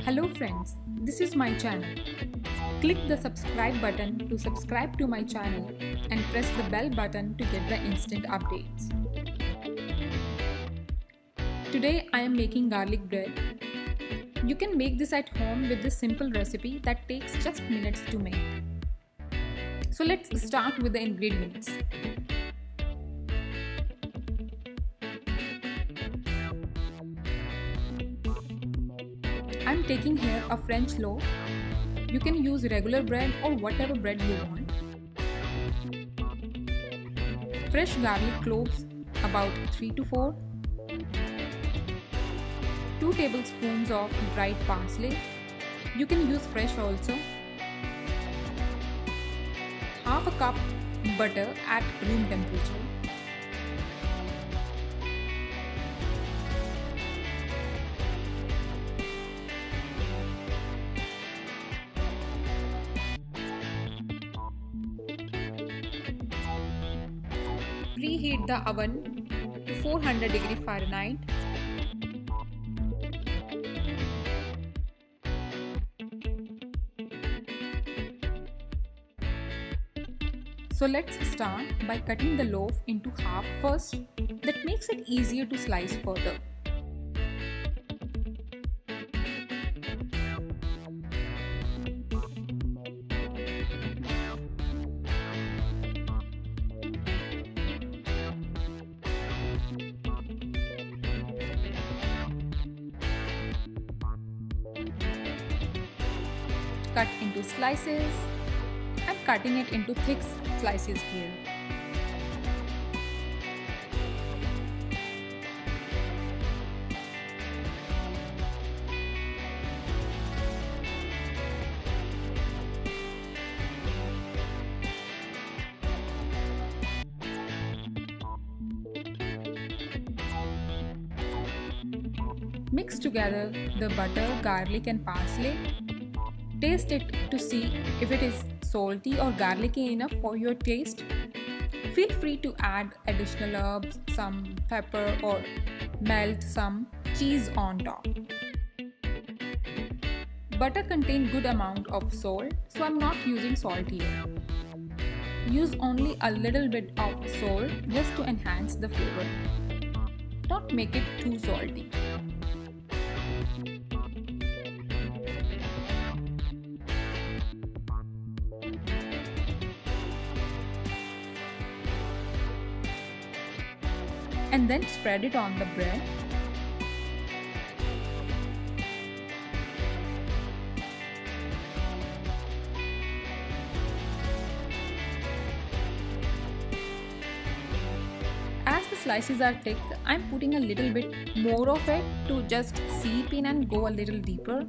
Hello friends, this is my channel. Click the subscribe button to subscribe to my channel and press the bell button to get the instant updates. Today I am making garlic bread. You can make this at home with this simple recipe that takes just minutes to make. So let's start with the ingredients. I'm taking here a French loaf. You can use regular bread or whatever bread you want. Fresh garlic cloves, about 3 to 4. 2 tablespoons of dried parsley. You can use fresh also. Half a cup butter at room temperature. Preheat the oven to 400 degree Fahrenheit. So let's start by cutting the loaf into half first. That makes it easier to slice further. Cut into slices. I'm cutting it into thick slices here. Mix together the butter, garlic and parsley. Taste it to see if it is salty or garlicky enough for your taste. Feel free to add additional herbs, some pepper or melt some cheese on top. Butter contains good amount of salt, so I'm not using salt here. Use only a little bit of salt just to enhance the flavor. Don't make it too salty. And then spread it on the bread. As the slices are thick, I'm putting a little bit more of it to just seep in and go a little deeper.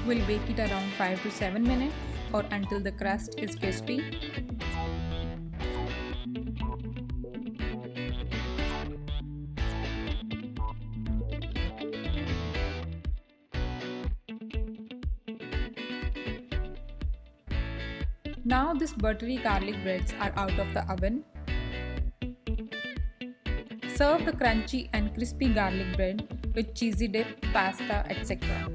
We'll bake it around 5 to 7 minutes or until the crust is crispy. Now these buttery garlic breads are out of the oven. Serve the crunchy and crispy garlic bread with cheesy dip, pasta, etc.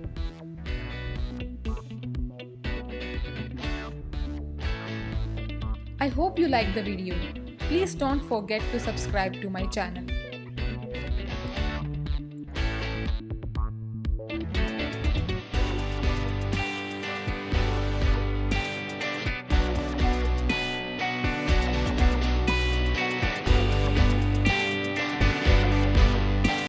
I hope you liked the video. Please don't forget to subscribe to my channel.